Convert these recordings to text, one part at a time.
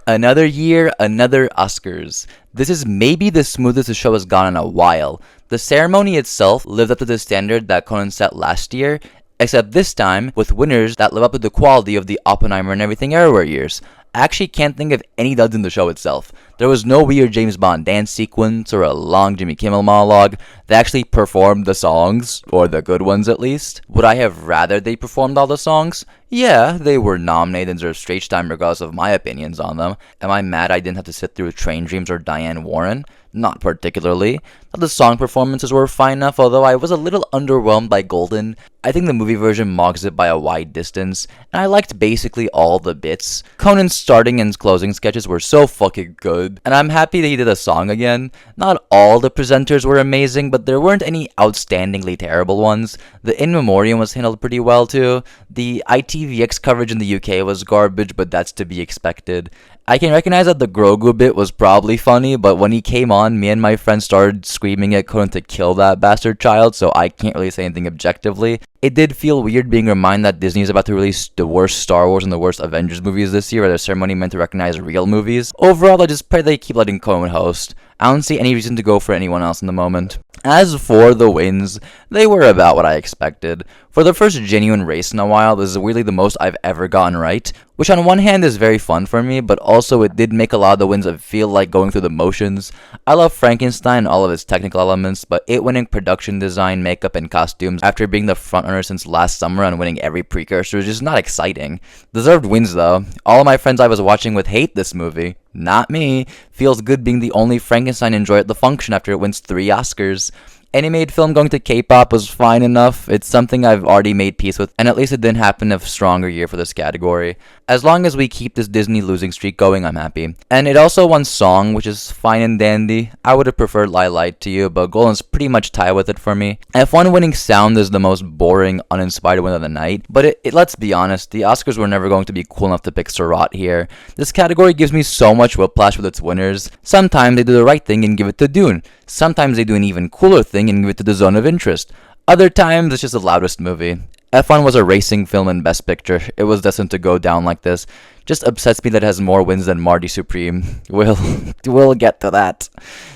Another year, another Oscars. This is maybe the smoothest the show has gone in a while. The ceremony itself lived up to the standard that Conan set last year, except this time with winners that live up to the quality of the Oppenheimer and Everything Everywhere years. I actually can't think of any duds in the show itself. There was no weird James Bond dance sequence or a long Jimmy Kimmel monologue. They actually performed the songs, or the good ones at least. Would I have rather they performed all the songs? Yeah, they were nominated and deserved stage time regardless of my opinions on them. Am I mad I didn't have to sit through Train Dreams or Diane Warren? Not particularly. Thought the song performances were fine enough, although I was a little underwhelmed by Golden. I think the movie version mogs it by a wide distance, and I liked basically all the bits. Conan's starting and closing sketches were so fucking good, and I'm happy that he did a song again. Not all the presenters were amazing, but there weren't any outstandingly terrible ones. The In Memoriam was handled pretty well too. The ITVX coverage in the UK was garbage, but that's to be expected. I can recognize that the Grogu bit was probably funny, but when he came on, me and my friends started screaming at Conan to kill that bastard child, so I can't really say anything objectively. It did feel weird being reminded that Disney is about to release the worst Star Wars and the worst Avengers movies this year, where the ceremony meant to recognize real movies. Overall, I just pray they keep letting Conan host. I don't see any reason to go for anyone else in the moment. As for the wins, they were about what I expected. For the first genuine race in a while, this is weirdly the most I've ever gotten right, which on one hand is very fun for me, but also it did make a lot of the wins feel like going through the motions. I love Frankenstein and all of its technical elements, but it winning production design, makeup, and costumes after being the frontrunner since last summer and winning every precursor is just not exciting. Deserved wins though. All of my friends I was watching with hate this movie. Not me. Feels good being the only Frankenstein enjoy at the function after it wins 3 Oscars. Animated film going to K-pop was fine enough. It's something I've already made peace with, and at least it didn't happen a stronger year for this category. As long as we keep this Disney losing streak going, I'm happy. And it also won Song, which is fine and dandy. I would have preferred Lie Light to You, but Golden's pretty much tied with it for me. F1 winning Sound is the most boring, uninspired win of the night, but let's be honest, the Oscars were never going to be cool enough to pick Surratt here. This category gives me so much whiplash with its winners. Sometimes they do the right thing and give it to Dune. Sometimes they do an even cooler thing and give it to The Zone of Interest. Other times, it's just the loudest movie. F1 was a racing film in Best Picture. It was destined to go down like this. Just upsets me that it has more wins than Marty Supreme. We'll get to that.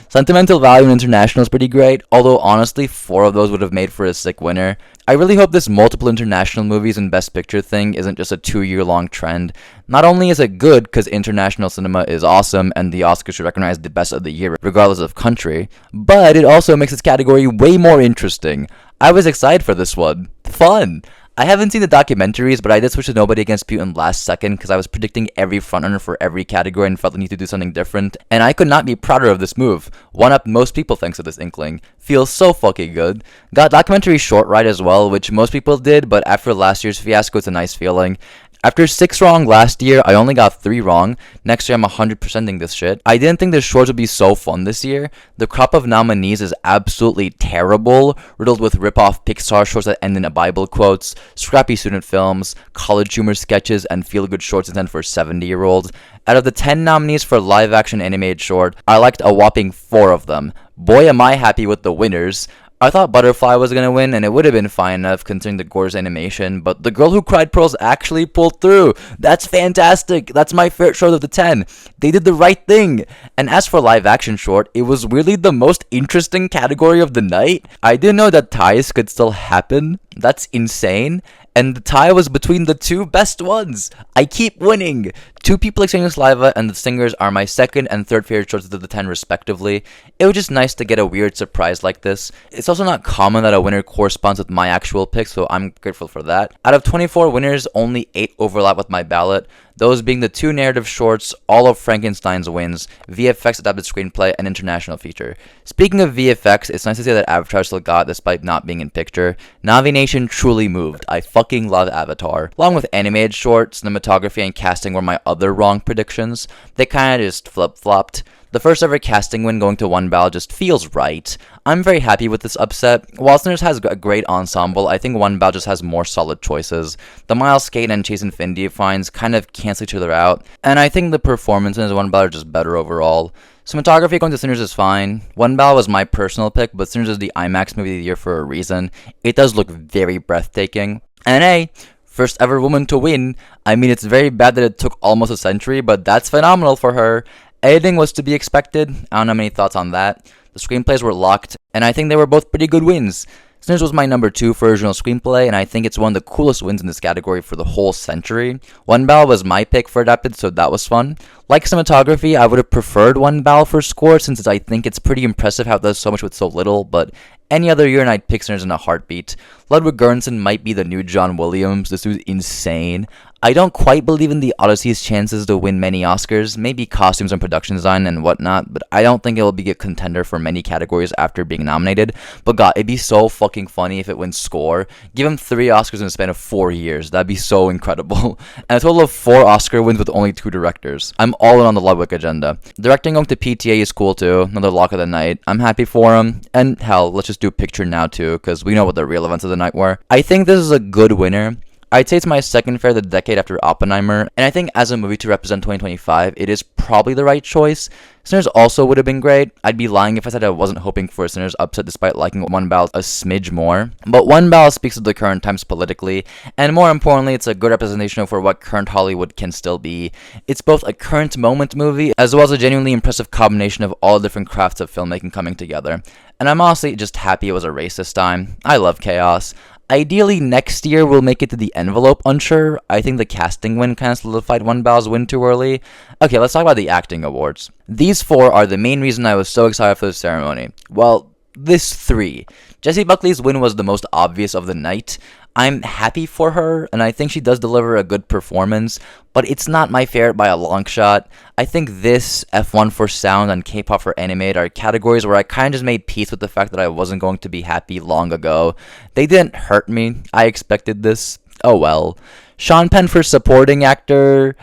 Sentimental Value and International is pretty great, although honestly, 4 of those would have made for a sick winner. I really hope this multiple international movies and Best Picture thing isn't just a 2-year-long trend. Not only is it good because international cinema is awesome and the Oscars should recognize the best of the year regardless of country, but it also makes this category way more interesting. I was excited for this one. Fun! I haven't seen the documentaries, but I did switch to Nobody Against Putin last second because I was predicting every frontrunner for every category and felt the need to do something different, and I could not be prouder of this move. One up most people thanks to this inkling. Feels so fucking good. Got documentary short right as well, which most people did, but after last year's fiasco, it's a nice feeling. After 6 wrong last year, I only got 3 wrong. Next year, I'm 100%ing this shit. I didn't think the shorts would be so fun this year. The crop of nominees is absolutely terrible, riddled with rip-off Pixar shorts that end in Bible quotes, scrappy student films, college humor sketches, and feel-good shorts intended for 70-year-olds. Out of the 10 nominees for live-action animated short, I liked a whopping 4 of them. Boy, am I happy with the winners. I thought Butterfly was gonna win, and it would have been fine enough considering the gore's animation, but The Girl Who Cried Pearls actually pulled through. That's fantastic. That's my favorite short of the 10. They did the right thing. And as for live action short, it was really the most interesting category of the night. I didn't know that ties could still happen. That's insane. And the tie was between the 2 best ones. I keep winning. 2 People Exchanging Saliva and The Singers are my second and third favorite shorts of the 10 respectively. It was just nice to get a weird surprise like this. It's also not common that a winner corresponds with my actual pick, so I'm grateful for that. Out of 24 winners, only 8 overlap with my ballot. Those being the 2 narrative shorts, all of Frankenstein's wins, VFX adapted screenplay, and international feature. Speaking of VFX, it's nice to see that Avatar still got it despite not being in picture. Navi Nation truly moved. I fucking love Avatar. Along with animated short, cinematography, and casting were my other wrong predictions. They kinda just flip-flopped. The first ever casting win going to one ballot just feels right. I'm very happy with this upset. While Sinners has a great ensemble, I think one ballot just has more solid choices. The Miles Kate and Chase Infinity finds kind of cancel each other out, and I think the performances in one ballot are just better overall. Cinematography going to Sinners is fine. One Ballot was my personal pick, but Sinners is the IMAX movie of the year for a reason. It does look very breathtaking. And First ever woman to win. I mean, it's very bad that it took almost a century, but that's phenomenal for her. Editing was to be expected. I don't have many thoughts on that. The screenplays were locked, and I think they were both pretty good wins. Sinners was my number 2 for original screenplay, and I think it's one of the coolest wins in this category for the whole century. One Bal was my pick for adapted, so that was fun. Like cinematography, I would have preferred One Bal for score, since I think it's pretty impressive how it does so much with so little, but any other year and I'd pick Sinners in a heartbeat. Ludwig Göransson might be the new John Williams. This dude's insane. I don't quite believe in the Odyssey's chances to win many Oscars, maybe costumes and production design and whatnot, but I don't think it will be a contender for many categories after being nominated. But god, it'd be so fucking funny if it wins score. Give him 3 Oscars in the span of 4 years. That'd be so incredible. And a total of 4 Oscar wins with only 2 directors. I'm all in on the Ludwig agenda. Directing going to PTA is cool too. Another lock of the night. I'm happy for him. And hell, let's just do Picture now too, because we know what the real events of the night were. I think this is a good winner. I'd say it's my second favorite of the decade after Oppenheimer, and I think as a movie to represent 2025, it is probably the right choice. Sinners also would have been great. I'd be lying if I said I wasn't hoping for a Sinners upset despite liking One Bal a smidge more. But One Bal speaks to the current times politically, and more importantly, it's a good representation for what current Hollywood can still be. It's both a current moment movie, as well as a genuinely impressive combination of all different crafts of filmmaking coming together. And I'm honestly just happy it was a race this time. I love chaos. Ideally, next year we'll make it to the envelope, unsure. I think the casting win kind of solidified One Bal's win too early. Okay, let's talk about the acting awards. These 4 are the main reason I was so excited for the ceremony. Well, this 3. Jessie Buckley's win was the most obvious of the night. I'm happy for her, and I think she does deliver a good performance, but it's not my favorite by a long shot. I think this, F1 for sound, and K-pop for animated are categories where I kind of just made peace with the fact that I wasn't going to be happy long ago. They didn't hurt me. I expected this. Oh well. Sean Penn for supporting actor.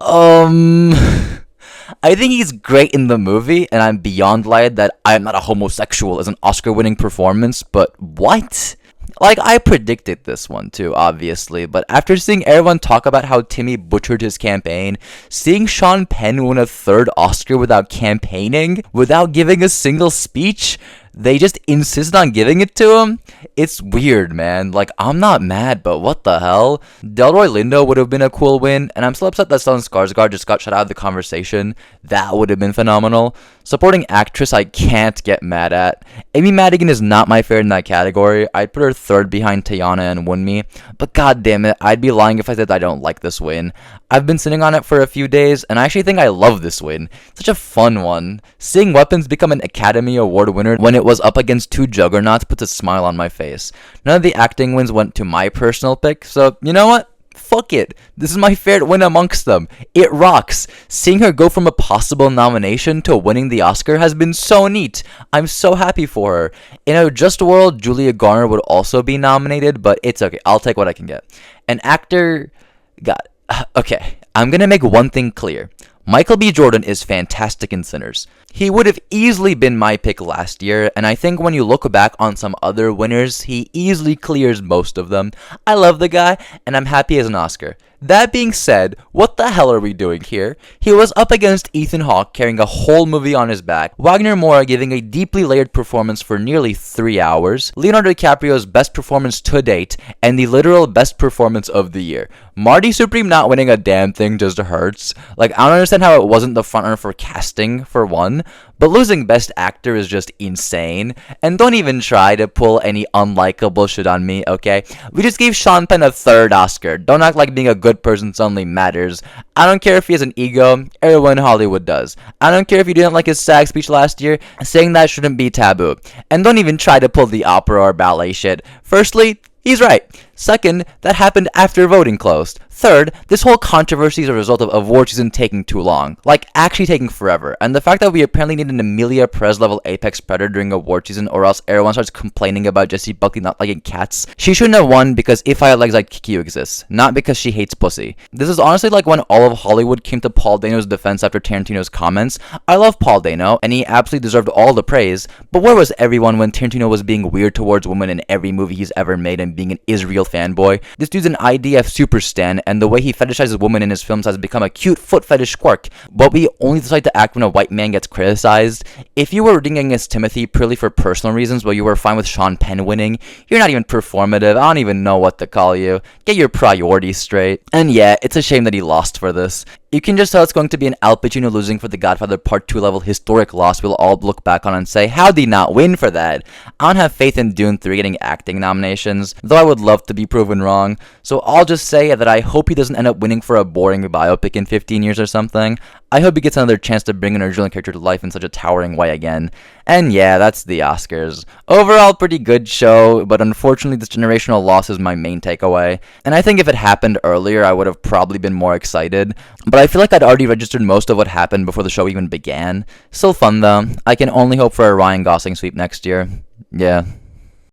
I think he's great in the movie, and I'm beyond glad that I Am Not a Homosexual is an Oscar-winning performance, but what? Like, I predicted this one too, obviously, but after seeing everyone talk about how Timmy butchered his campaign, seeing Sean Penn win a 3rd Oscar without campaigning, without giving a single speech, they just insist on giving it to him? It's weird, man. Like, I'm not mad, but what the hell? Delroy Lindo would have been a cool win, and I'm still upset that Stellan Skarsgård just got shut out of the conversation. That would have been phenomenal. Supporting actress, I can't get mad at. Amy Madigan is not my favorite in that category. I'd put her 3rd behind Teyana and Wunmi, but god damn it, I'd be lying if I said I don't like this win. I've been sitting on it for a few days, and I actually think I love this win. Such a fun one. Seeing Weapons become an Academy Award winner when it was up against 2 juggernauts puts a smile on my face. None of the acting wins went to my personal pick, so you know what? Fuck it. This is my favorite win amongst them. It rocks. Seeing her go from a possible nomination to winning the Oscar has been so neat. I'm so happy for her. In a just world, Julia Garner would also be nominated, but it's okay. I'll take what I can get. An actor... God. Okay. I'm gonna make one thing clear. Michael B. Jordan is fantastic in Sinners. He would have easily been my pick last year, and I think when you look back on some other winners, he easily clears most of them. I love the guy, and I'm happy as an Oscar. That being said, what the hell are we doing here? He was up against Ethan Hawke carrying a whole movie on his back, Wagner Moura giving a deeply layered performance for nearly 3 hours, Leonardo DiCaprio's best performance to date, and the literal best performance of the year. Marty Supreme not winning a damn thing just hurts. Like, I don't understand how it wasn't the frontrunner for casting, for one, but losing Best Actor is just insane. And don't even try to pull any unlikable shit on me, okay? We just gave Sean Penn a 3rd Oscar. Don't act like being a good person suddenly matters. I don't care if he has an ego. Everyone in Hollywood does. I don't care if you didn't like his SAG speech last year. Saying that shouldn't be taboo. And don't even try to pull the opera or ballet shit. Firstly, he's right. Second, that happened after voting closed. Third, this whole controversy is a result of award season taking too long. Like, actually taking forever. And the fact that we apparently need an Emilia Perez level apex predator during award season, or else everyone starts complaining about Jessie Buckley not liking cats. She shouldn't have won because If I Had Legs I'd Kick You exists, not because she hates pussy. This is honestly like when all of Hollywood came to Paul Dano's defense after Tarantino's comments. I love Paul Dano, and he absolutely deserved all the praise, but where was everyone when Tarantino was being weird towards women in every movie he's ever made and being an Israel fanboy. This dude's an IDF super stan, and the way he fetishizes women in his films has become a cute foot fetish quirk, but we only decide to act when a white man gets criticized. If you were rooting against Timothy purely for personal reasons, but you were fine with Sean Penn winning, you're not even performative. I don't even know what to call you. Get your priorities straight. And yeah, it's a shame that he lost for this. You can just tell it's going to be an Al Pacino losing for The Godfather Part 2 level historic loss we'll all look back on and say, how'd he not win for that? I don't have faith in Dune 3 getting acting nominations, though I would love to be proven wrong. So I'll just say that I hope he doesn't end up winning for a boring biopic in 15 years or something. I hope he gets another chance to bring an original character to life in such a towering way again. And yeah, that's the Oscars. Overall, pretty good show, but unfortunately this generational loss is my main takeaway. And I think if it happened earlier, I would have probably been more excited. But I feel like I'd already registered most of what happened before the show even began. Still fun though. I can only hope for a Ryan Gosling sweep next year. Yeah.